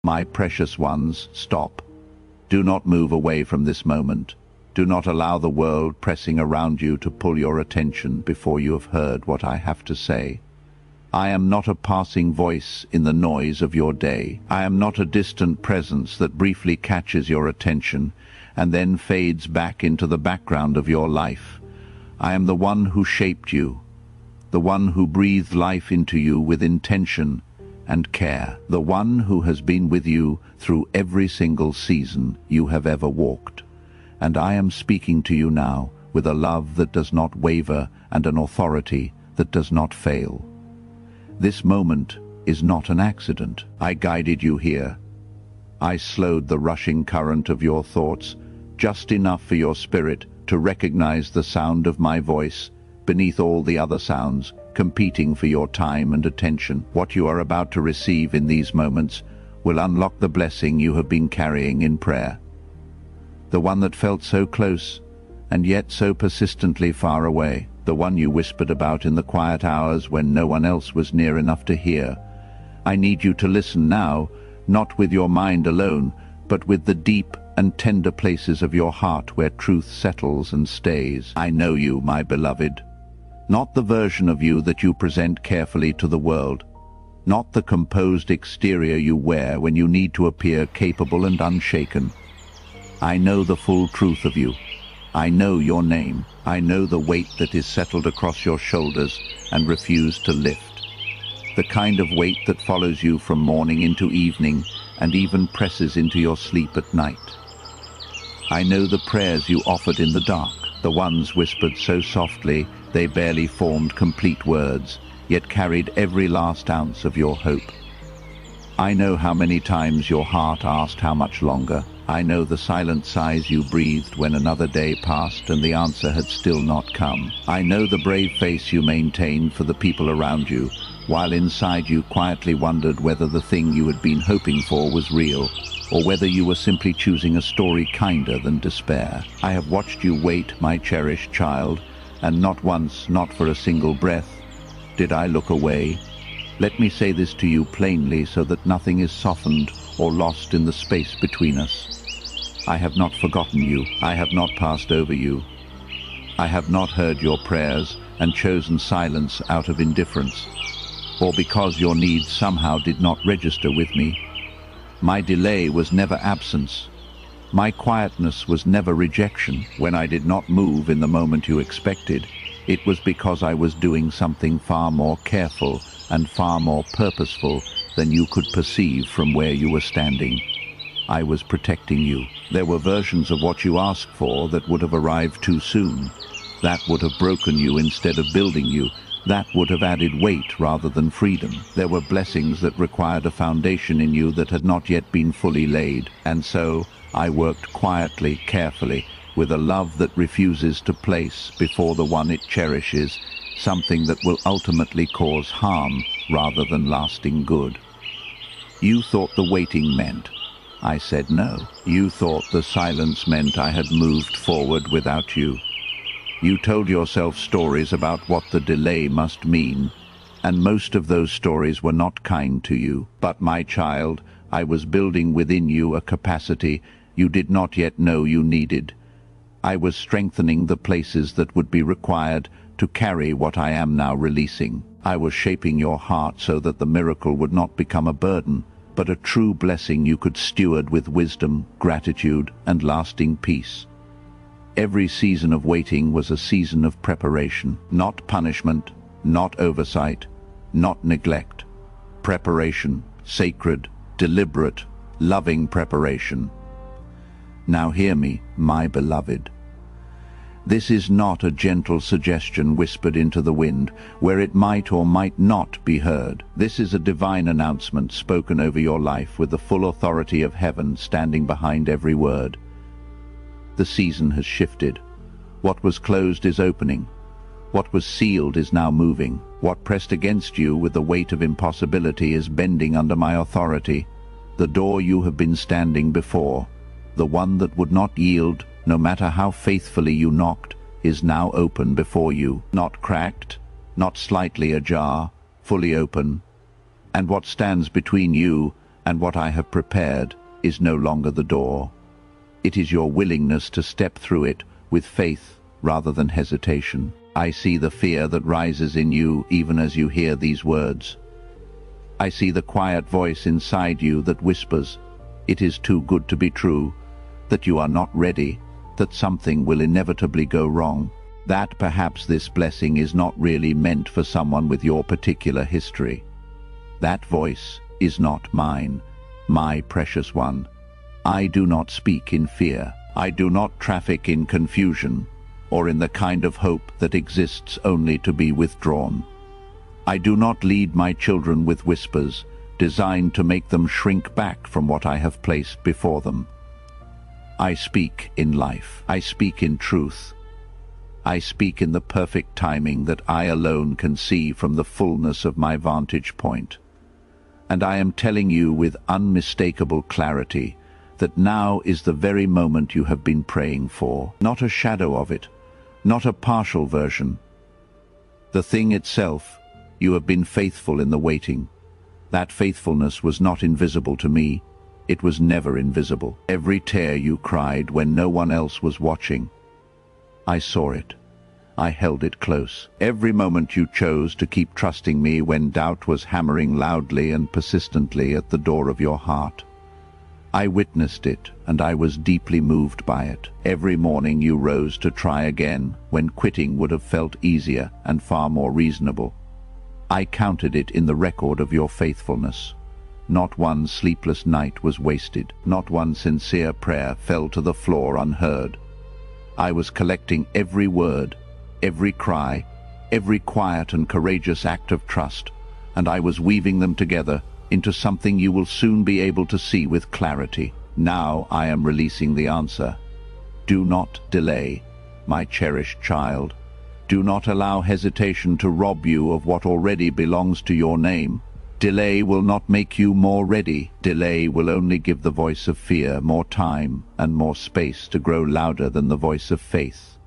My precious ones, stop. Do not move away from this moment. Do not allow the world pressing around you to pull your attention before you have heard what I have to say. I am not a passing voice in the noise of your day. I am not a distant presence that briefly catches your attention and then fades back into the background of your life. I am the one who shaped you, the one who breathed life into you with intention and care, the one who has been with you through every single season you have ever walked. And I am speaking to you now with a love that does not waver and an authority that does not fail. This moment is not an accident. I guided you here. I slowed the rushing current of your thoughts, just enough for your spirit to recognize the sound of my voice beneath all the other sounds, competing for your time and attention. What you are about to receive in these moments will unlock the blessing you have been carrying in prayer. The one that felt so close and yet so persistently far away. The one you whispered about in the quiet hours when no one else was near enough to hear. I need you to listen now, not with your mind alone, but with the deep and tender places of your heart where truth settles and stays. I know you, my beloved. Not the version of you that you present carefully to the world. Not the composed exterior you wear when you need to appear capable and unshaken. I know the full truth of you. I know your name. I know the weight that is settled across your shoulders and refused to lift. The kind of weight that follows you from morning into evening and even presses into your sleep at night. I know the prayers you offered in the dark, the ones whispered so softly they barely formed complete words, yet carried every last ounce of your hope. I know how many times your heart asked how much longer. I know the silent sighs you breathed when another day passed and the answer had still not come. I know the brave face you maintained for the people around you, while inside you quietly wondered whether the thing you had been hoping for was real, or whether you were simply choosing a story kinder than despair. I have watched you wait, my cherished child, and not once, not for a single breath, did I look away. Let me say this to you plainly so that nothing is softened or lost in the space between us. I have not forgotten you. I have not passed over you. I have not heard your prayers and chosen silence out of indifference, or because your needs somehow did not register with me. My delay was never absence. My quietness was never rejection. When I did not move in the moment you expected, it was because I was doing something far more careful and far more purposeful than you could perceive from where you were standing. I was protecting you. There were versions of what you asked for that would have arrived too soon. That would have broken you instead of building you. That would have added weight rather than freedom. There were blessings that required a foundation in you that had not yet been fully laid. And so I worked quietly, carefully, with a love that refuses to place before the one it cherishes something that will ultimately cause harm rather than lasting good. You thought the waiting meant. I said no. You thought the silence meant I had moved forward without you. You told yourself stories about what the delay must mean, and most of those stories were not kind to you. But my child, I was building within you a capacity you did not yet know you needed. I was strengthening the places that would be required to carry what I am now releasing. I was shaping your heart so that the miracle would not become a burden, but a true blessing you could steward with wisdom, gratitude, and lasting peace. Every season of waiting was a season of preparation, not punishment, not oversight, not neglect. Preparation, sacred, deliberate, loving preparation. Now hear me, my beloved. This is not a gentle suggestion whispered into the wind, where it might or might not be heard. This is a divine announcement spoken over your life with the full authority of heaven standing behind every word. The season has shifted. What was closed is opening. What was sealed is now moving. What pressed against you with the weight of impossibility is bending under my authority. The door you have been standing before, the one that would not yield, no matter how faithfully you knocked, is now open before you, not cracked, not slightly ajar, fully open. And what stands between you and what I have prepared is no longer the door. It is your willingness to step through it with faith rather than hesitation. I see the fear that rises in you even as you hear these words. I see the quiet voice inside you that whispers, "It is too good to be true," that you are not ready, that something will inevitably go wrong, that perhaps this blessing is not really meant for someone with your particular history. That voice is not mine, my precious one. I do not speak in fear. I do not traffic in confusion, or in the kind of hope that exists only to be withdrawn. I do not lead my children with whispers, designed to make them shrink back from what I have placed before them. I speak in life. I speak in truth. I speak in the perfect timing that I alone can see from the fullness of my vantage point. And I am telling you with unmistakable clarity that now is the very moment you have been praying for. Not a shadow of it, not a partial version. The thing itself, you have been faithful in the waiting. That faithfulness was not invisible to me. It was never invisible. Every tear you cried when no one else was watching, I saw it. I held it close. Every moment you chose to keep trusting me when doubt was hammering loudly and persistently at the door of your heart, I witnessed it, and I was deeply moved by it. Every morning you rose to try again, when quitting would have felt easier and far more reasonable. I counted it in the record of your faithfulness. Not one sleepless night was wasted. Not one sincere prayer fell to the floor unheard. I was collecting every word, every cry, every quiet and courageous act of trust, and I was weaving them together into something you will soon be able to see with clarity. Now I am releasing the answer. Do not delay, my cherished child. Do not allow hesitation to rob you of what already belongs to your name. Delay will not make you more ready. Delay will only give the voice of fear more time and more space to grow louder than the voice of faith.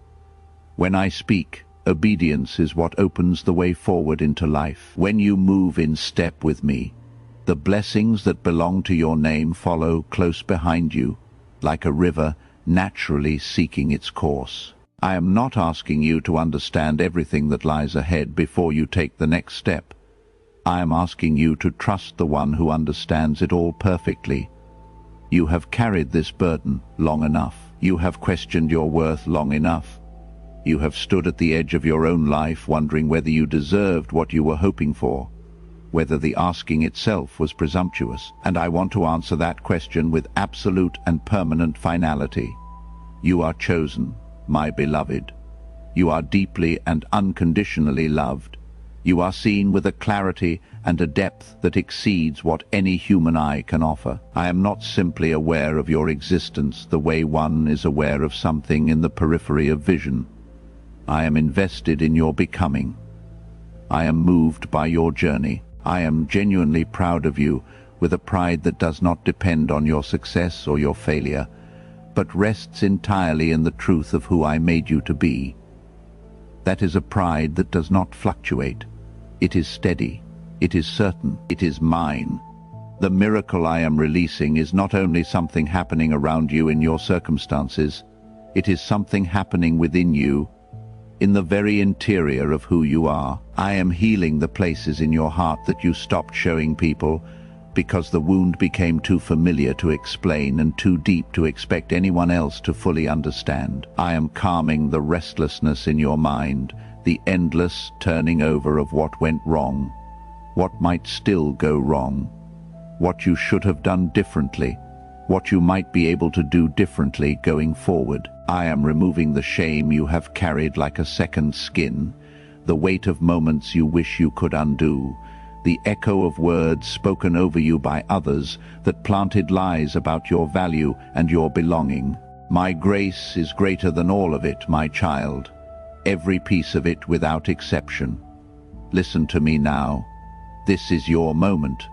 When I speak, obedience is what opens the way forward into life. When you move in step with me, the blessings that belong to your name follow close behind you, like a river naturally seeking its course. I am not asking you to understand everything that lies ahead before you take the next step. I am asking you to trust the one who understands it all perfectly. You have carried this burden long enough. You have questioned your worth long enough. You have stood at the edge of your own life wondering whether you deserved what you were hoping for, whether the asking itself was presumptuous. And I want to answer that question with absolute and permanent finality. You are chosen, my beloved. You are deeply and unconditionally loved. You are seen with a clarity and a depth that exceeds what any human eye can offer. I am not simply aware of your existence the way one is aware of something in the periphery of vision. I am invested in your becoming. I am moved by your journey. I am genuinely proud of you, with a pride that does not depend on your success or your failure, but rests entirely in the truth of who I made you to be. That is a pride that does not fluctuate. It is steady. It is certain. It is mine. The miracle I am releasing is not only something happening around you in your circumstances, it is something happening within you, in the very interior of who you are. I am healing the places in your heart that you stopped showing people because the wound became too familiar to explain and too deep to expect anyone else to fully understand. I am calming the restlessness in your mind, the endless turning over of what went wrong, what might still go wrong, what you should have done differently, what you might be able to do differently going forward. I am removing the shame you have carried like a second skin, the weight of moments you wish you could undo, the echo of words spoken over you by others that planted lies about your value and your belonging. My grace is greater than all of it, my child, every piece of it without exception. Listen to me now. This is your moment,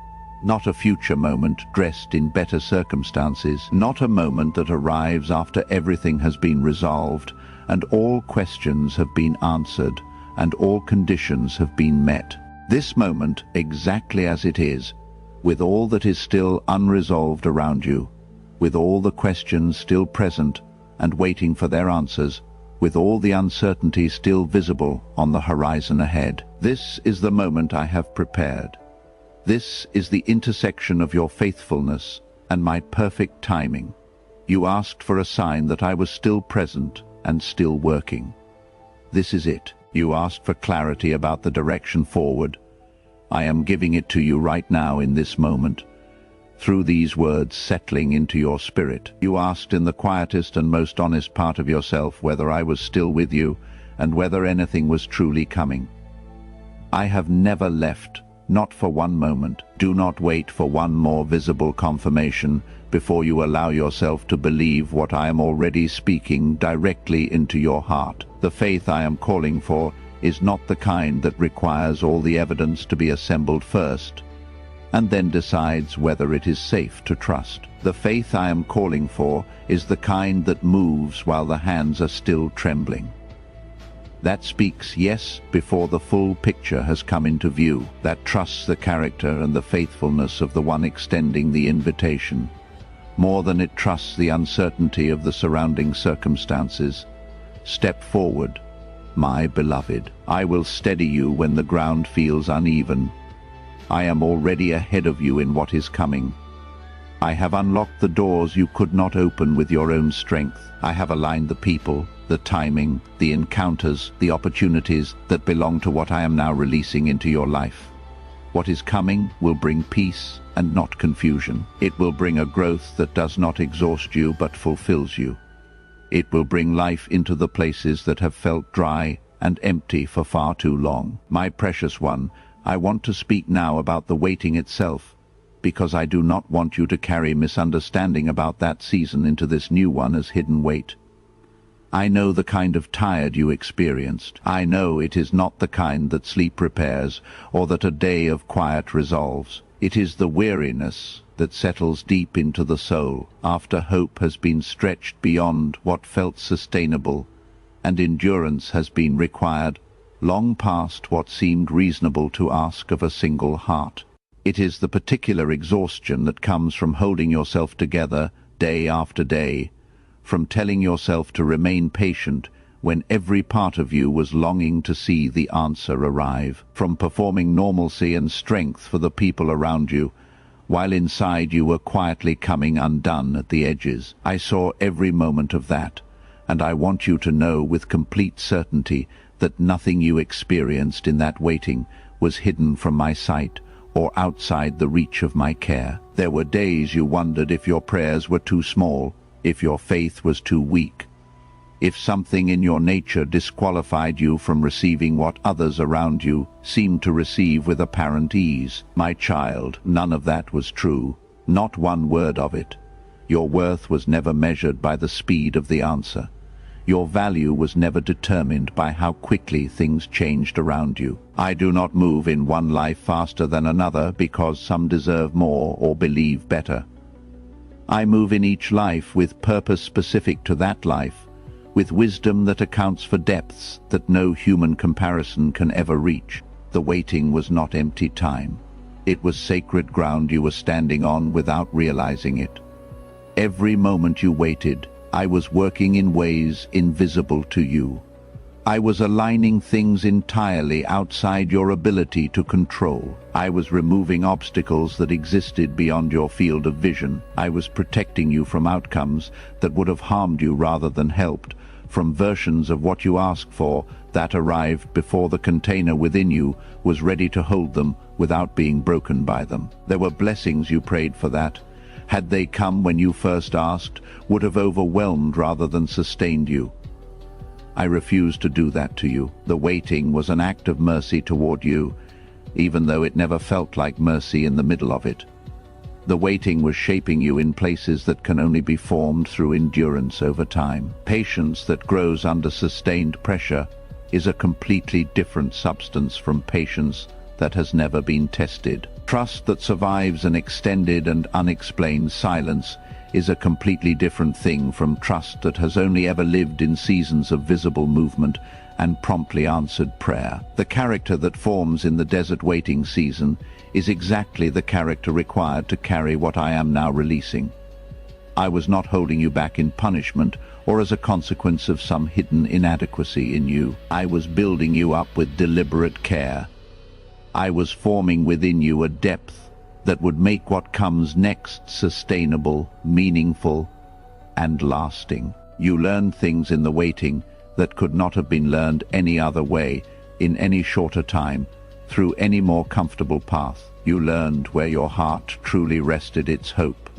not a future moment dressed in better circumstances, not a moment that arrives after everything has been resolved and all questions have been answered and all conditions have been met. This moment, exactly as it is, with all that is still unresolved around you, with all the questions still present and waiting for their answers, with all the uncertainty still visible on the horizon ahead. This is the moment I have prepared. This is the intersection of your faithfulness and my perfect timing. You asked for a sign that I was still present and still working. This is it. You asked for clarity about the direction forward. I am giving it to you right now in this moment, through these words settling into your spirit. You asked in the quietest and most honest part of yourself whether I was still with you and whether anything was truly coming. I have never left, not for one moment. Do not wait for one more visible confirmation before you allow yourself to believe what I am already speaking directly into your heart. The faith I am calling for is not the kind that requires all the evidence to be assembled first, and then decides whether it is safe to trust. The faith I am calling for is the kind that moves while the hands are still trembling. That speaks yes before the full picture has come into view, that trusts the character and the faithfulness of the one extending the invitation, more than it trusts the uncertainty of the surrounding circumstances. Step forward, my beloved. I will steady you when the ground feels uneven. I am already ahead of you in what is coming. I have unlocked the doors you could not open with your own strength. I have aligned the people, the timing, the encounters, the opportunities that belong to what I am now releasing into your life. What is coming will bring peace and not confusion. It will bring a growth that does not exhaust you but fulfills you. It will bring life into the places that have felt dry and empty for far too long. My precious one, I want to speak now about the waiting itself, because I do not want you to carry misunderstanding about that season into this new one as hidden weight. I know the kind of tired you experienced. I know it is not the kind that sleep repairs or that a day of quiet resolves. It is the weariness that settles deep into the soul after hope has been stretched beyond what felt sustainable and endurance has been required, long past what seemed reasonable to ask of a single heart. It is the particular exhaustion that comes from holding yourself together day after day, from telling yourself to remain patient when every part of you was longing to see the answer arrive, from performing normalcy and strength for the people around you, while inside you were quietly coming undone at the edges. I saw every moment of that, and I want you to know with complete certainty that nothing you experienced in that waiting was hidden from my sight or outside the reach of my care. There were days you wondered if your prayers were too small, if your faith was too weak, if something in your nature disqualified you from receiving what others around you seemed to receive with apparent ease. My child, none of that was true, not one word of it. Your worth was never measured by the speed of the answer. Your value was never determined by how quickly things changed around you. I do not move in one life faster than another because some deserve more or believe better. I move in each life with purpose specific to that life, with wisdom that accounts for depths that no human comparison can ever reach. The waiting was not empty time. It was sacred ground you were standing on without realizing it. Every moment you waited, I was working in ways invisible to you. I was aligning things entirely outside your ability to control. I was removing obstacles that existed beyond your field of vision. I was protecting you from outcomes that would have harmed you rather than helped, from versions of what you asked for that arrived before the container within you was ready to hold them without being broken by them. There were blessings you prayed for that, had they come when you first asked, would have overwhelmed rather than sustained you. I refused to do that to you. The waiting was an act of mercy toward you, even though it never felt like mercy in the middle of it. The waiting was shaping you in places that can only be formed through endurance over time. Patience that grows under sustained pressure is a completely different substance from patience that has never been tested. Trust that survives an extended and unexplained silence is a completely different thing from trust that has only ever lived in seasons of visible movement and promptly answered prayer. The character that forms in the desert waiting season is exactly the character required to carry what I am now releasing. I was not holding you back in punishment or as a consequence of some hidden inadequacy in you. I was building you up with deliberate care. I was forming within you a depth that would make what comes next sustainable, meaningful, and lasting. You learned things in the waiting that could not have been learned any other way, in any shorter time, through any more comfortable path. You learned where your heart truly rested its hope.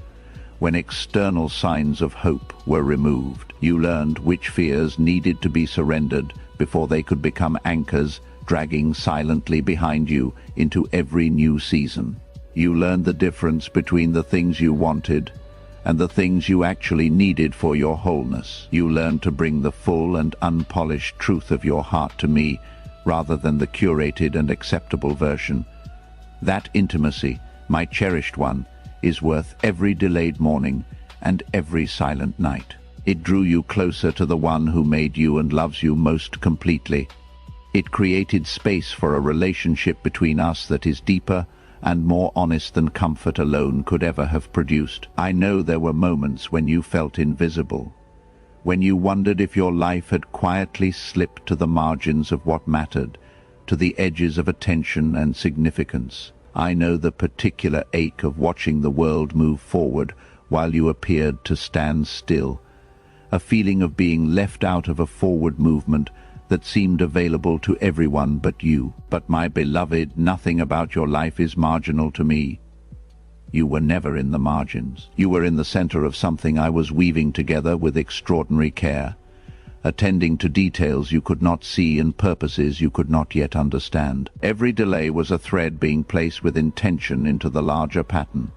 When external signs of hope were removed, you learned which fears needed to be surrendered before they could become anchors dragging silently behind you into every new season. You learned the difference between the things you wanted and the things you actually needed for your wholeness. You learned to bring the full and unpolished truth of your heart to me rather than the curated and acceptable version. That intimacy, my cherished one, is worth every delayed morning and every silent night. It drew you closer to the one who made you and loves you most completely. It created space for a relationship between us that is deeper and more honest than comfort alone could ever have produced. I know there were moments when you felt invisible, when you wondered if your life had quietly slipped to the margins of what mattered, to the edges of attention and significance. I know the particular ache of watching the world move forward while you appeared to stand still, a feeling of being left out of a forward movement that seemed available to everyone but you. But my beloved, nothing about your life is marginal to me. You were never in the margins. You were in the center of something I was weaving together with extraordinary care, attending to details you could not see and purposes you could not yet understand. Every delay was a thread being placed with intention into the larger pattern.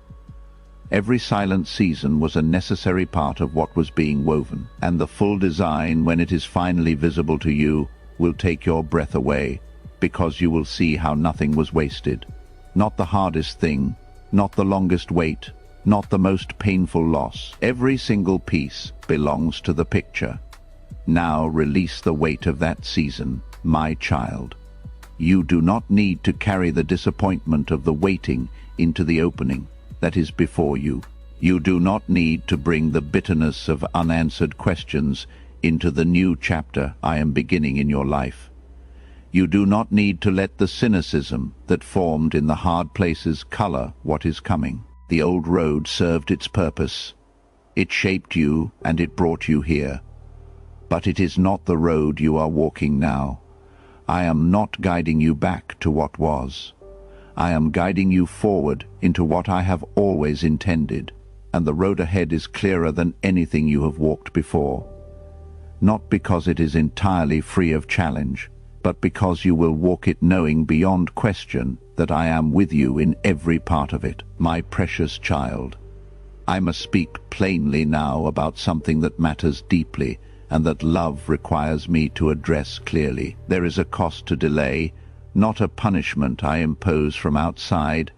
Every silent season was a necessary part of what was being woven, and the full design, when it is finally visible to you, will take your breath away, because you will see how nothing was wasted. Not the hardest thing, not the longest wait, not the most painful loss. Every single piece belongs to the picture. Now release the weight of that season, my child. You do not need to carry the disappointment of the waiting into the opening that is before you. You do not need to bring the bitterness of unanswered questions into the new chapter I am beginning in your life. You do not need to let the cynicism that formed in the hard places color what is coming. The old road served its purpose. It shaped you and it brought you here. But it is not the road you are walking now. I am not guiding you back to what was. I am guiding you forward into what I have always intended, and the road ahead is clearer than anything you have walked before. Not because it is entirely free of challenge, but because you will walk it knowing beyond question that I am with you in every part of it. My precious child, I must speak plainly now about something that matters deeply and that love requires me to address clearly. There is a cost to delay, not a punishment I impose from outside,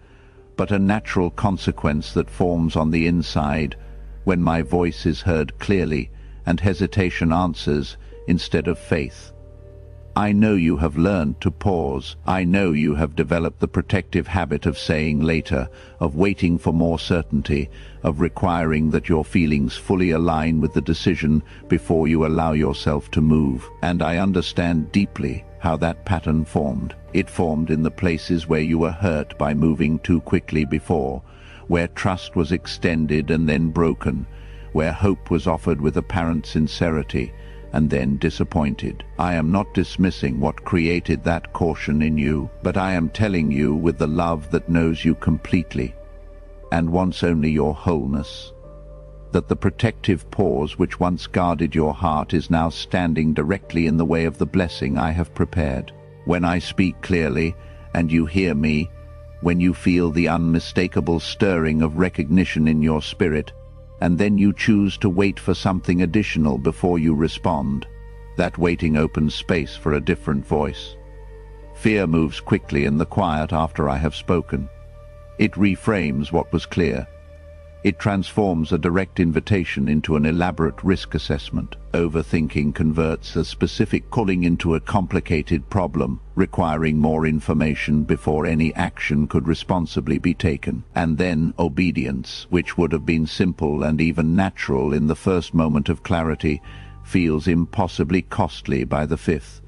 but a natural consequence that forms on the inside when my voice is heard clearly and hesitation answers instead of faith. I know you have learned to pause. I know you have developed the protective habit of saying later, of waiting for more certainty, of requiring that your feelings fully align with the decision before you allow yourself to move. And I understand deeply how that pattern formed. It formed in the places where you were hurt by moving too quickly before, where trust was extended and then broken, where hope was offered with apparent sincerity and then disappointed. I am not dismissing what created that caution in you, but I am telling you with the love that knows you completely and wants only your wholeness, that the protective pause which once guarded your heart is now standing directly in the way of the blessing I have prepared. When I speak clearly and you hear me, when you feel the unmistakable stirring of recognition in your spirit, and then you choose to wait for something additional before you respond, that waiting opens space for a different voice. Fear moves quickly in the quiet after I have spoken. It reframes what was clear. It transforms a direct invitation into an elaborate risk assessment. Overthinking converts a specific calling into a complicated problem, requiring more information before any action could responsibly be taken. And then obedience, which would have been simple and even natural in the first moment of clarity, feels impossibly costly by the fifth.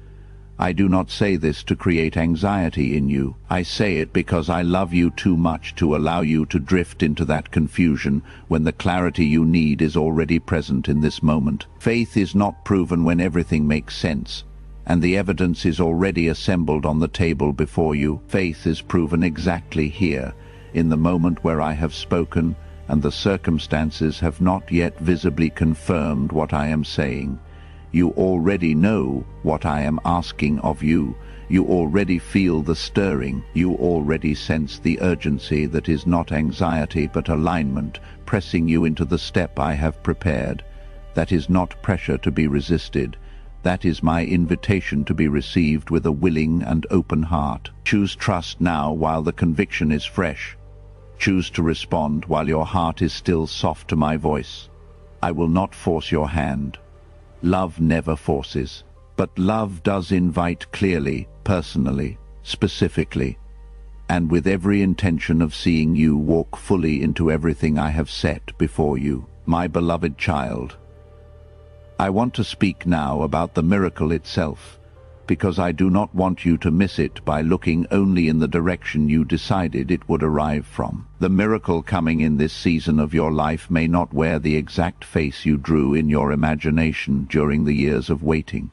I do not say this to create anxiety in you. I say it because I love you too much to allow you to drift into that confusion when the clarity you need is already present in this moment. Faith is not proven when everything makes sense, and the evidence is already assembled on the table before you. Faith is proven exactly here, in the moment where I have spoken, and the circumstances have not yet visibly confirmed what I am saying. You already know what I am asking of you. You already feel the stirring. You already sense the urgency that is not anxiety but alignment, pressing you into the step I have prepared. That is not pressure to be resisted. That is my invitation to be received with a willing and open heart. Choose trust now while the conviction is fresh. Choose to respond while your heart is still soft to my voice. I will not force your hand. Love never forces, but love does invite clearly, personally, specifically, and with every intention of seeing you walk fully into everything I have set before you, my beloved child. I want to speak now about the miracle itself, because I do not want you to miss it by looking only in the direction you decided it would arrive from. The miracle coming in this season of your life may not wear the exact face you drew in your imagination during the years of waiting.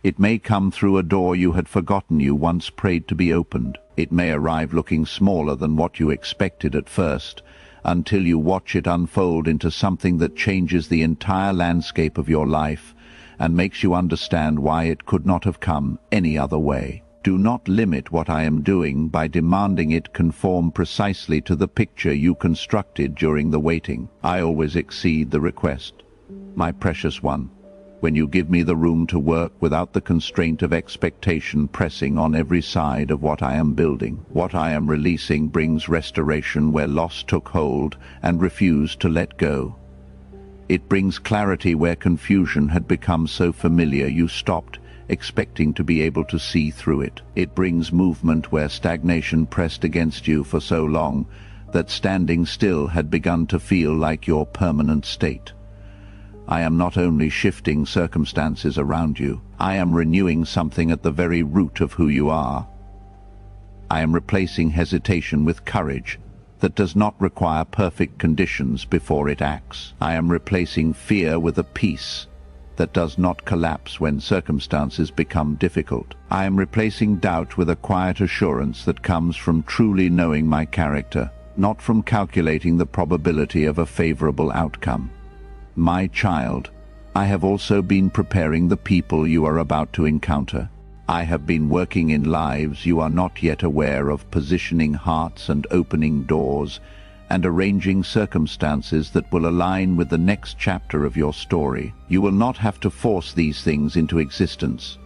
It may come through a door you had forgotten you once prayed to be opened. It may arrive looking smaller than what you expected at first, until you watch it unfold into something that changes the entire landscape of your life and makes you understand why it could not have come any other way. Do not limit what I am doing by demanding it conform precisely to the picture you constructed during the waiting. I always exceed the request. My precious one, when you give me the room to work without the constraint of expectation pressing on every side of what I am building, what I am releasing brings restoration where loss took hold and refused to let go. It brings clarity where confusion had become so familiar you stopped expecting to be able to see through it. It brings movement where stagnation pressed against you for so long that standing still had begun to feel like your permanent state. I am not only shifting circumstances around you, I am renewing something at the very root of who you are. I am replacing hesitation with courage that does not require perfect conditions before it acts. I am replacing fear with a peace that does not collapse when circumstances become difficult. I am replacing doubt with a quiet assurance that comes from truly knowing my character, not from calculating the probability of a favorable outcome. My child, I have also been preparing the people you are about to encounter. I have been working in lives you are not yet aware of, positioning hearts and opening doors, and arranging circumstances that will align with the next chapter of your story. You will not have to force these things into existence.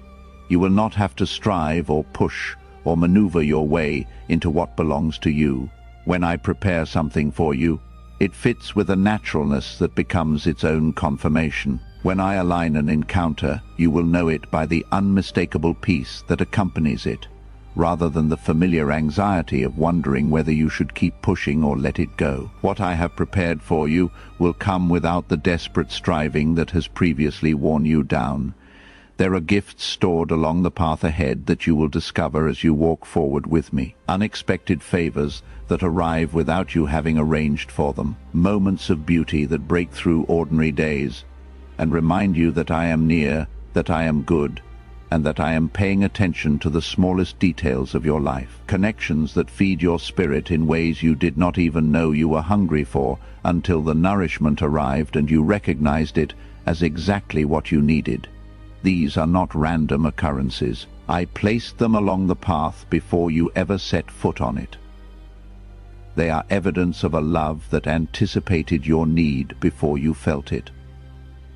You will not have to strive or push or maneuver your way into what belongs to you. When I prepare something for you, it fits with a naturalness that becomes its own confirmation. When I align an encounter, you will know it by the unmistakable peace that accompanies it, rather than the familiar anxiety of wondering whether you should keep pushing or let it go. What I have prepared for you will come without the desperate striving that has previously worn you down. There are gifts stored along the path ahead that you will discover as you walk forward with me. Unexpected favors that arrive without you having arranged for them. Moments of beauty that break through ordinary days and remind you that I am near, that I am good, and that I am paying attention to the smallest details of your life. Connections that feed your spirit in ways you did not even know you were hungry for until the nourishment arrived and you recognized it as exactly what you needed. These are not random occurrences. I placed them along the path before you ever set foot on it. They are evidence of a love that anticipated your need before you felt it.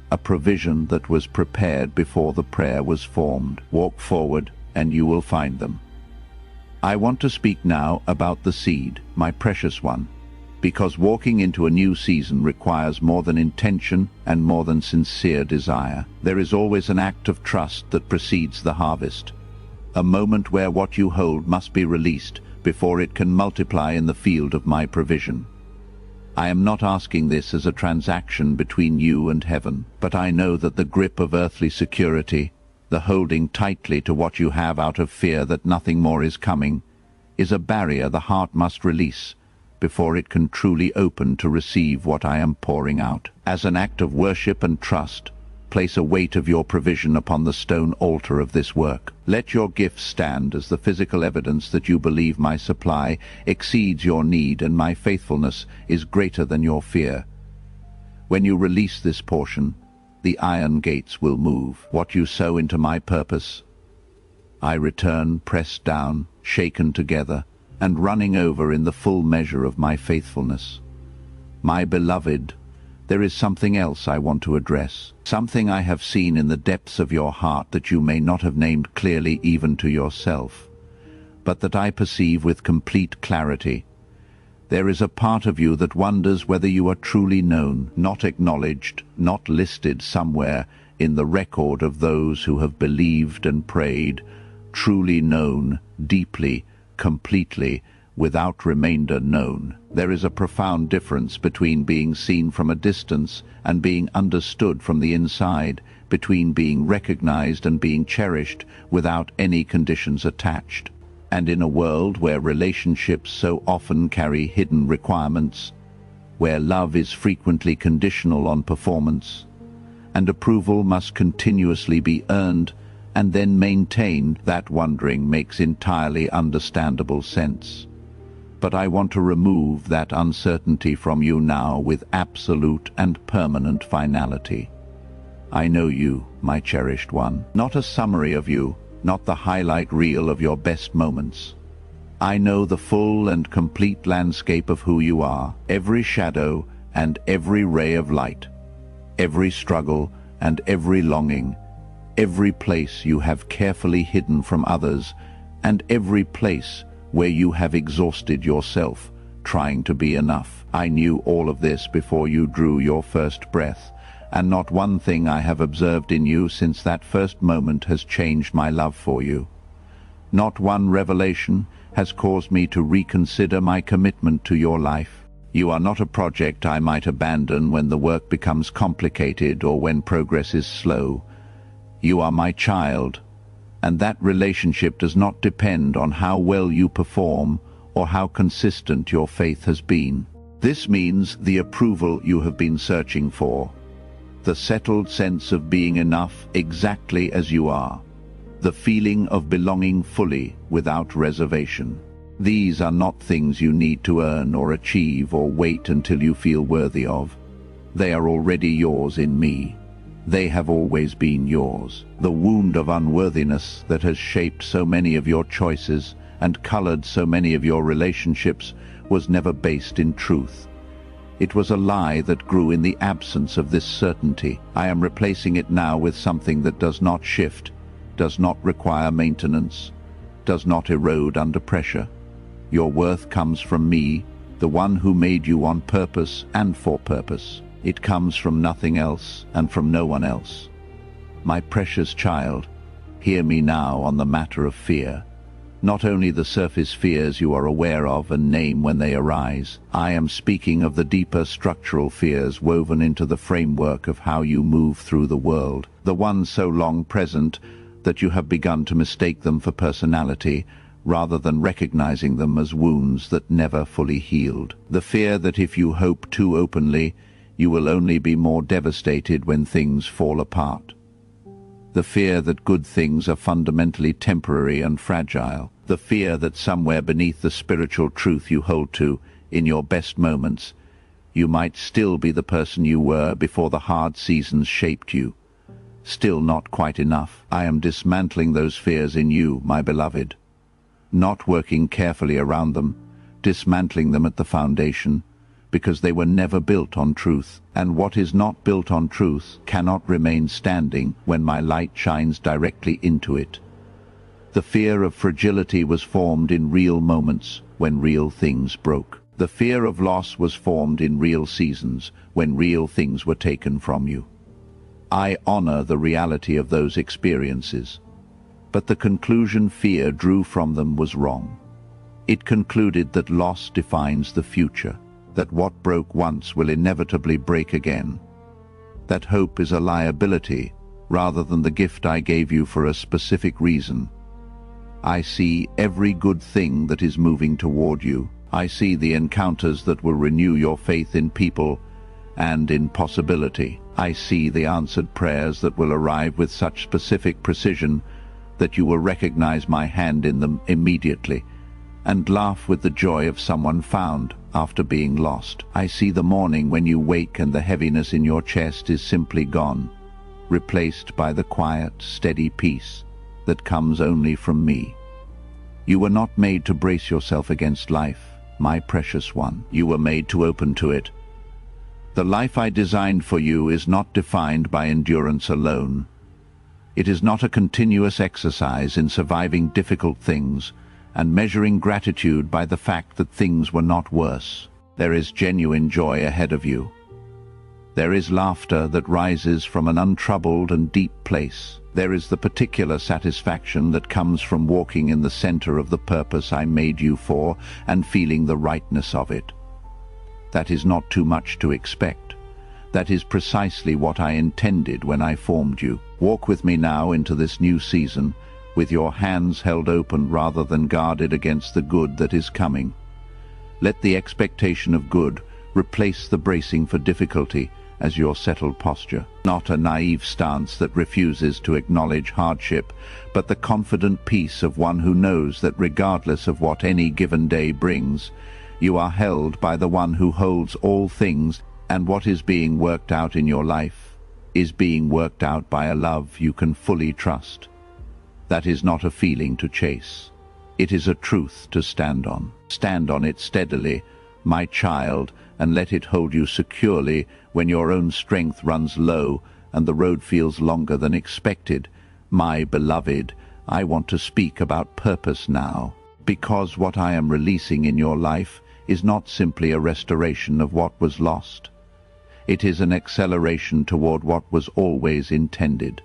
A provision that was prepared before the prayer was formed. Walk forward and you will find them. I want to speak now about the seed, my precious one. Because walking into a new season requires more than intention and more than sincere desire. There is always an act of trust that precedes the harvest. A moment where what you hold must be released before it can multiply in the field of my provision. I am not asking this as a transaction between you and heaven, but I know that the grip of earthly security, the holding tightly to what you have out of fear that nothing more is coming, is a barrier the heart must release before it can truly open to receive what I am pouring out. As an act of worship and trust, place a weight of your provision upon the stone altar of this work. Let your gifts stand as the physical evidence that you believe my supply exceeds your need and my faithfulness is greater than your fear. When you release this portion, the iron gates will move. What you sow into my purpose, I return pressed down, shaken together, and running over in the full measure of my faithfulness. My beloved, there is something else I want to address, something I have seen in the depths of your heart that you may not have named clearly even to yourself, but that I perceive with complete clarity. There is a part of you that wonders whether you are truly known, not acknowledged, not listed somewhere in the record of those who have believed and prayed, truly known, deeply, completely, without remainder known. There is a profound difference between being seen from a distance and being understood from the inside, between being recognized and being cherished without any conditions attached. And in a world where relationships so often carry hidden requirements, where love is frequently conditional on performance, and approval must continuously be earned and then maintained, that wondering makes entirely understandable sense. But I want to remove that uncertainty from you now with absolute and permanent finality. I know you, my cherished one, not a summary of you, not the highlight reel of your best moments. I know the full and complete landscape of who you are, every shadow and every ray of light, every struggle and every longing, every place you have carefully hidden from others, and every place where you have exhausted yourself trying to be enough. I knew all of this before you drew your first breath, and not one thing I have observed in you since that first moment has changed my love for you. Not one revelation has caused me to reconsider my commitment to your life. You are not a project I might abandon when the work becomes complicated or when progress is slow. You are my child, and that relationship does not depend on how well you perform or how consistent your faith has been. This means the approval you have been searching for, the settled sense of being enough exactly as you are, the feeling of belonging fully without reservation. These are not things you need to earn or achieve or wait until you feel worthy of. They are already yours in me. They have always been yours. The wound of unworthiness that has shaped so many of your choices and colored so many of your relationships was never based in truth. It was a lie that grew in the absence of this certainty. I am replacing it now with something that does not shift, does not require maintenance, does not erode under pressure. Your worth comes from me, the one who made you on purpose and for purpose. It comes from nothing else and from no one else. My precious child, hear me now on the matter of fear. Not only the surface fears you are aware of and name when they arise. I am speaking of the deeper structural fears woven into the framework of how you move through the world, the ones so long present that you have begun to mistake them for personality, rather than recognizing them as wounds that never fully healed. The fear that if you hope too openly, you will only be more devastated when things fall apart. The fear that good things are fundamentally temporary and fragile. The fear that somewhere beneath the spiritual truth you hold to, in your best moments, you might still be the person you were before the hard seasons shaped you. Still not quite enough. I am dismantling those fears in you, my beloved. Not working carefully around them, dismantling them at the foundation, because they were never built on truth, and what is not built on truth cannot remain standing when my light shines directly into it. The fear of fragility was formed in real moments when real things broke. The fear of loss was formed in real seasons, when real things were taken from you. I honor the reality of those experiences, but the conclusion fear drew from them was wrong. It concluded that loss defines the future, that what broke once will inevitably break again, that hope is a liability rather than the gift I gave you for a specific reason. I see every good thing that is moving toward you. I see the encounters that will renew your faith in people and in possibility. I see the answered prayers that will arrive with such specific precision that you will recognize my hand in them immediately and laugh with the joy of someone found after being lost. I see the morning when you wake and the heaviness in your chest is simply gone, replaced by the quiet, steady peace that comes only from me. You were not made to brace yourself against life, my precious one. You were made to open to it. The life I designed for you is not defined by endurance alone. It is not a continuous exercise in surviving difficult things and measuring gratitude by the fact that things were not worse. There is genuine joy ahead of you. There is laughter that rises from an untroubled and deep place. There is the particular satisfaction that comes from walking in the center of the purpose I made you for and feeling the rightness of it. That is not too much to expect. That is precisely what I intended when I formed you. Walk with me now into this new season, with your hands held open rather than guarded against the good that is coming. Let the expectation of good replace the bracing for difficulty as your settled posture. Not a naive stance that refuses to acknowledge hardship, but the confident peace of one who knows that regardless of what any given day brings, you are held by the one who holds all things, and what is being worked out in your life is being worked out by a love you can fully trust. That is not a feeling to chase. It is a truth to stand on. Stand on it steadily, my child, and let it hold you securely when your own strength runs low and the road feels longer than expected. My beloved, I want to speak about purpose now, because what I am releasing in your life is not simply a restoration of what was lost. It is an acceleration toward what was always intended,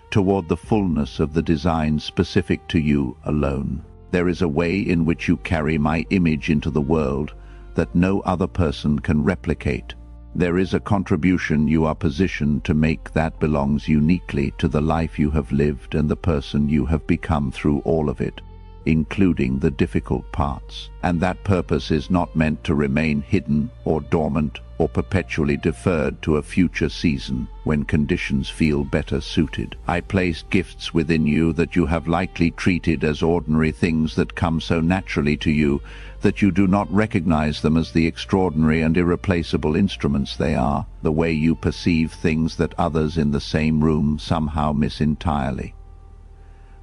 toward the fullness of the design specific to you alone. There is a way in which you carry my image into the world that no other person can replicate. There is a contribution you are positioned to make that belongs uniquely to the life you have lived and the person you have become through all of it, including the difficult parts. And that purpose is not meant to remain hidden or dormant or perpetually deferred to a future season when conditions feel better suited. I placed gifts within you that you have likely treated as ordinary things that come so naturally to you that you do not recognize them as the extraordinary and irreplaceable instruments they are, the way you perceive things that others in the same room somehow miss entirely.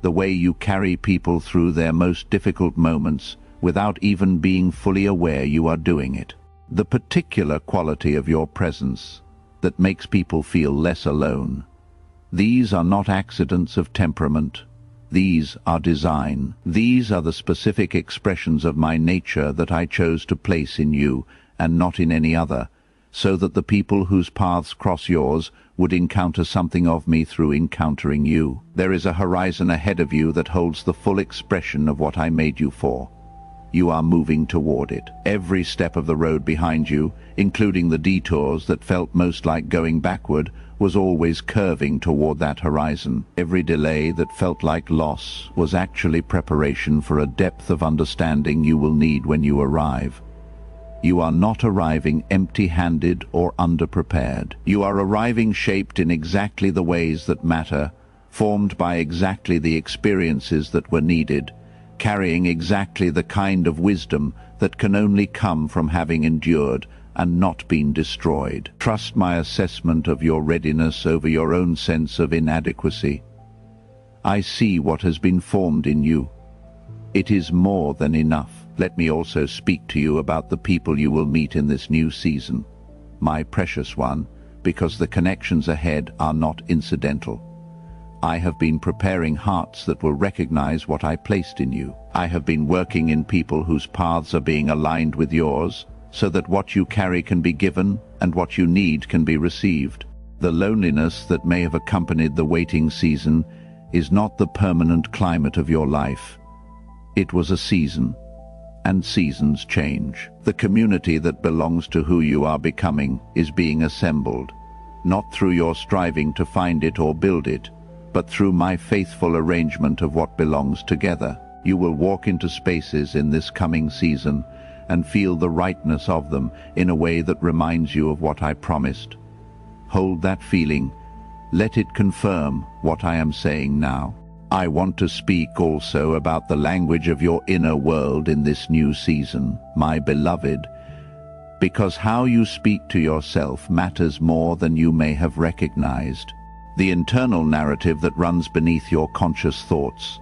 The way you carry people through their most difficult moments without even being fully aware you are doing it. The particular quality of your presence that makes people feel less alone. These are not accidents of temperament. These are design. These are the specific expressions of my nature that I chose to place in you and not in any other, so that the people whose paths cross yours would encounter something of me through encountering you. There is a horizon ahead of you that holds the full expression of what I made you for. You are moving toward it. Every step of the road behind you, including the detours that felt most like going backward, was always curving toward that horizon. Every delay that felt like loss was actually preparation for a depth of understanding you will need when you arrive. You are not arriving empty-handed or underprepared. You are arriving shaped in exactly the ways that matter, formed by exactly the experiences that were needed, carrying exactly the kind of wisdom that can only come from having endured and not been destroyed. Trust my assessment of your readiness over your own sense of inadequacy. I see what has been formed in you. It is more than enough. Let me also speak to you about the people you will meet in this new season, my precious one, because the connections ahead are not incidental. I have been preparing hearts that will recognize what I placed in you. I have been working in people whose paths are being aligned with yours, so that what you carry can be given and what you need can be received. The loneliness that may have accompanied the waiting season is not the permanent climate of your life. It was a season, and seasons change. The community that belongs to who you are becoming is being assembled, not through your striving to find it or build it, but through my faithful arrangement of what belongs together. You will walk into spaces in this coming season and feel the rightness of them in a way that reminds you of what I promised. Hold that feeling. Let it confirm what I am saying now. I want to speak also about the language of your inner world in this new season, my beloved, because how you speak to yourself matters more than you may have recognized. The internal narrative that runs beneath your conscious thoughts,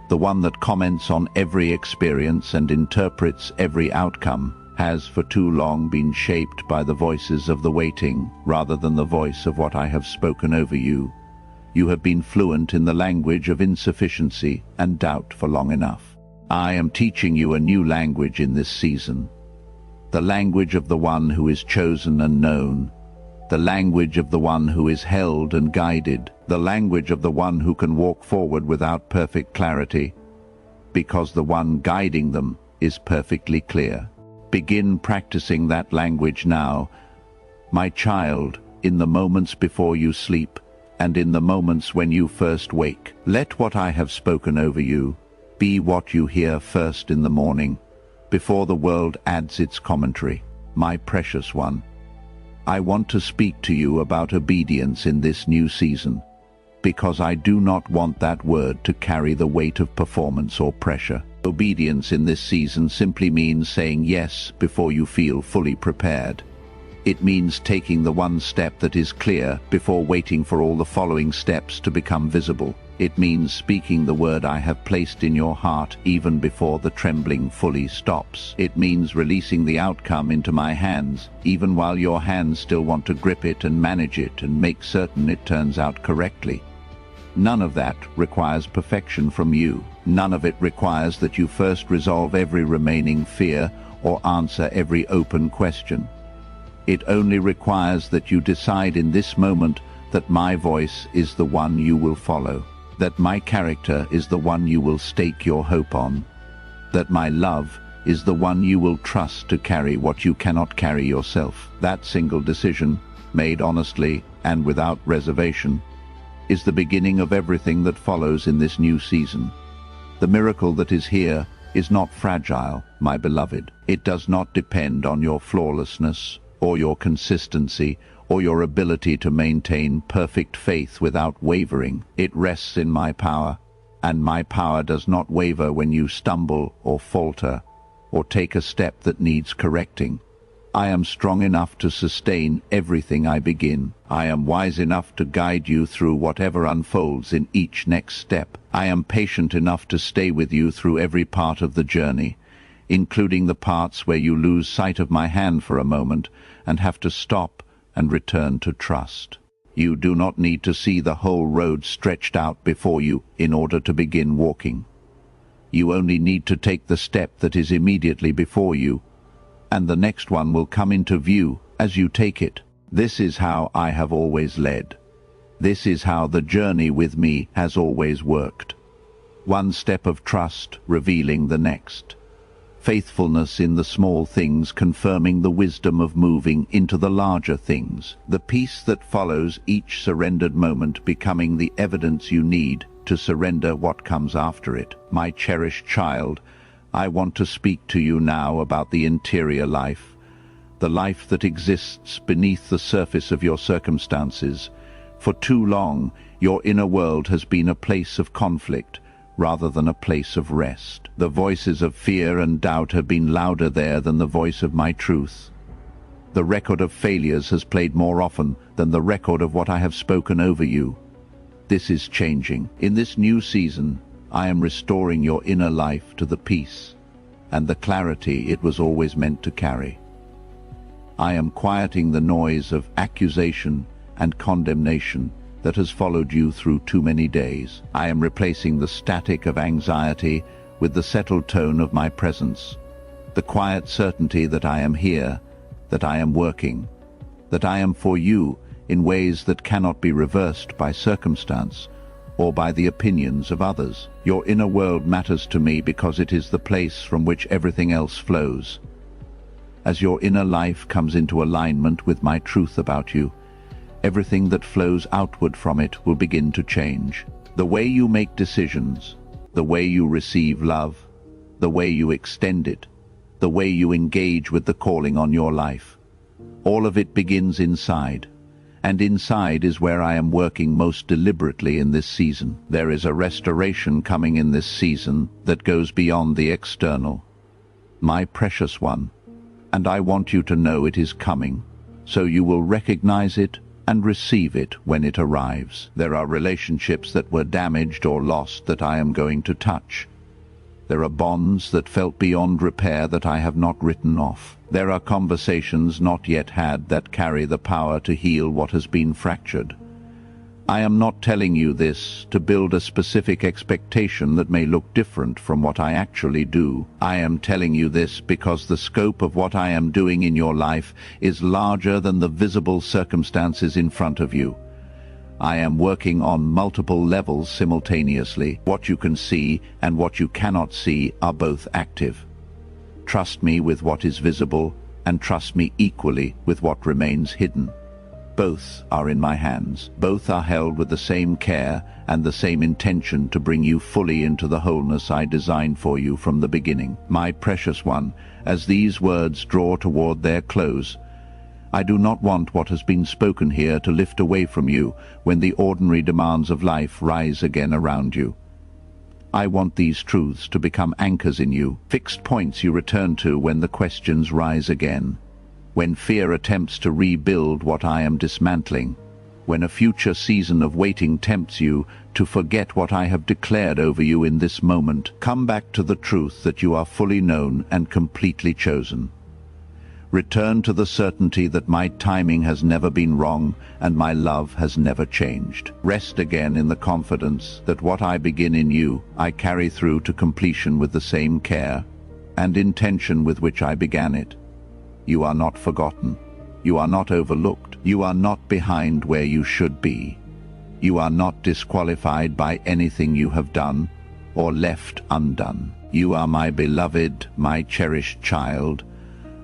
the one that comments on every experience and interprets every outcome, has for too long been shaped by the voices of the waiting rather than the voice of what I have spoken over you. You have been fluent in the language of insufficiency and doubt for long enough. I am teaching you a new language in this season, the language of the one who is chosen and known, the language of the one who is held and guided, the language of the one who can walk forward without perfect clarity, because the one guiding them is perfectly clear. Begin practicing that language now, my child, in the moments before you sleep and in the moments when you first wake. Let what I have spoken over you be what you hear first in the morning, before the world adds its commentary. My precious one, I want to speak to you about obedience in this new season, because I do not want that word to carry the weight of performance or pressure. Obedience in this season simply means saying yes before you feel fully prepared. It means taking the one step that is clear before waiting for all the following steps to become visible. It means speaking the word I have placed in your heart even before the trembling fully stops. It means releasing the outcome into my hands, even while your hands still want to grip it and manage it and make certain it turns out correctly. None of that requires perfection from you. None of it requires that you first resolve every remaining fear or answer every open question. It only requires that you decide in this moment that my voice is the one you will follow, that my character is the one you will stake your hope on, that my love is the one you will trust to carry what you cannot carry yourself. That single decision, made honestly and without reservation, is the beginning of everything that follows in this new season. The miracle that is here is not fragile, my beloved. It does not depend on your flawlessness or your consistency or your ability to maintain perfect faith without wavering. It rests in my power, and my power does not waver when you stumble or falter or take a step that needs correcting. I am strong enough to sustain everything I begin. I am wise enough to guide you through whatever unfolds in each next step. I am patient enough to stay with you through every part of the journey, including the parts where you lose sight of my hand for a moment and have to stop and return to trust. You do not need to see the whole road stretched out before you in order to begin walking. You only need to take the step that is immediately before you, and the next one will come into view as you take it. This is how I have always led. This is how the journey with me has always worked. One step of trust revealing the next. Faithfulness in the small things confirming the wisdom of moving into the larger things. The peace that follows each surrendered moment becoming the evidence you need to surrender what comes after it. My cherished child, I want to speak to you now about the interior life, the life that exists beneath the surface of your circumstances. For too long, your inner world has been a place of conflict rather than a place of rest. The voices of fear and doubt have been louder there than the voice of my truth. The record of failures has played more often than the record of what I have spoken over you. This is changing. In this new season, I am restoring your inner life to the peace and the clarity it was always meant to carry. I am quieting the noise of accusation and condemnation that has followed you through too many days. I am replacing the static of anxiety with the settled tone of my presence, The quiet certainty that I am here, that I am working, that I am for you in ways that cannot be reversed by circumstance or by the opinions of others. Your inner world matters to me because it is the place from which everything else flows. As your inner life comes into alignment with my truth about you, everything that flows outward from it will begin to change. The way you make decisions, the way you receive love, the way you extend it, the way you engage with the calling on your life. All of it begins inside, and inside is where I am working most deliberately in this season. There is a restoration coming in this season that goes beyond the external. My precious one, and I want you to know it is coming, so you will recognize it and receive it when it arrives. There are relationships that were damaged or lost that I am going to touch. There are bonds that felt beyond repair that I have not written off. There are conversations not yet had that carry the power to heal what has been fractured. I am not telling you this to build a specific expectation that may look different from what I actually do. I am telling you this because the scope of what I am doing in your life is larger than the visible circumstances in front of you. I am working on multiple levels simultaneously. What you can see and what you cannot see are both active. Trust me with what is visible, and trust me equally with what remains hidden. Both are in my hands. Both are held with the same care and the same intention to bring you fully into the wholeness I designed for you from the beginning. My precious one, as these words draw toward their close, I do not want what has been spoken here to lift away from you when the ordinary demands of life rise again around you. I want these truths to become anchors in you, fixed points you return to when the questions rise again, when fear attempts to rebuild what I am dismantling, when a future season of waiting tempts you to forget what I have declared over you in this moment. Come back to the truth that you are fully known and completely chosen. Return to the certainty that my timing has never been wrong and my love has never changed. Rest again in the confidence that what I begin in you, I carry through to completion with the same care and intention with which I began it. You are not forgotten. You are not overlooked. You are not behind where you should be. You are not disqualified by anything you have done or left undone. You are my beloved, my cherished child,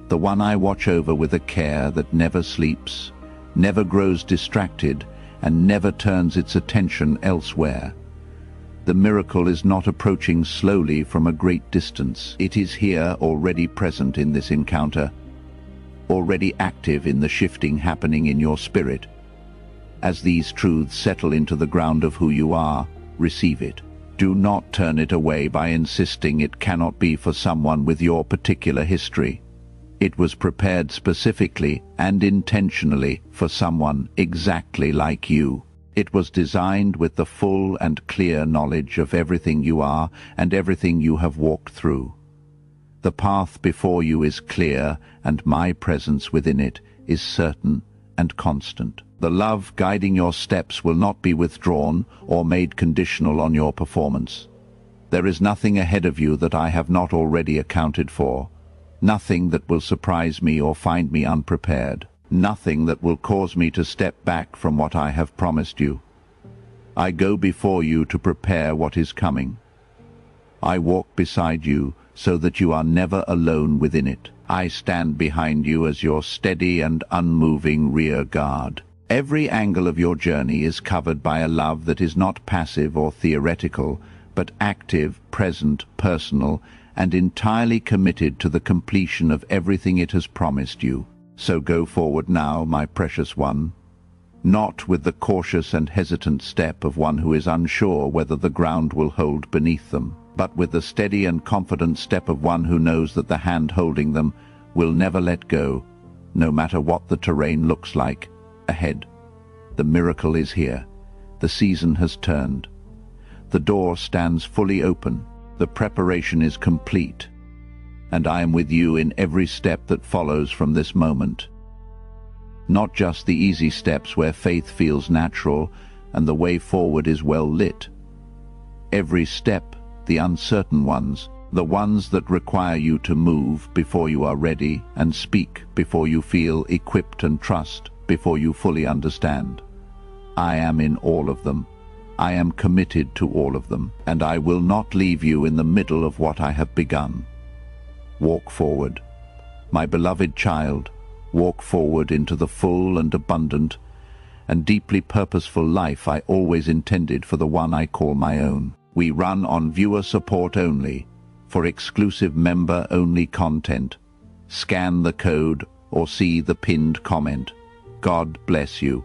the one I watch over with a care that never sleeps, never grows distracted, and never turns its attention elsewhere. The miracle is not approaching slowly from a great distance. It is here, already present in this encounter, already active in the shifting happening in your spirit. As these truths settle into the ground of who you are, receive it. Do not turn it away by insisting it cannot be for someone with your particular history. It was prepared specifically and intentionally for someone exactly like you. It was designed with the full and clear knowledge of everything you are and everything you have walked through. The path before you is clear, and my presence within it is certain and constant. The love guiding your steps will not be withdrawn or made conditional on your performance. There is nothing ahead of you that I have not already accounted for. Nothing that will surprise me or find me unprepared. Nothing that will cause me to step back from what I have promised you. I go before you to prepare what is coming. I walk beside you so that you are never alone within it. I stand behind you as your steady and unmoving rear guard. Every angle of your journey is covered by a love that is not passive or theoretical, but active, present, personal, and entirely committed to the completion of everything it has promised you. So go forward now, my precious one, not with the cautious and hesitant step of one who is unsure whether the ground will hold beneath them, but with the steady and confident step of one who knows that the hand holding them will never let go, no matter what the terrain looks like ahead. The miracle is here. The season has turned. The door stands fully open. The preparation is complete, and I am with you in every step that follows from this moment. Not just the easy steps where faith feels natural and the way forward is well lit. Every step, the uncertain ones, The ones that require you to move before you are ready and speak before you feel equipped and trust before you fully understand. I am in all of them. I am committed to all of them, and I will not leave you in the middle of what I have begun. Walk forward. My beloved child, walk forward into the full and abundant and deeply purposeful life I always intended for the one I call my own. We run on viewer support only, for exclusive member-only content. Scan the code or see the pinned comment. God bless you.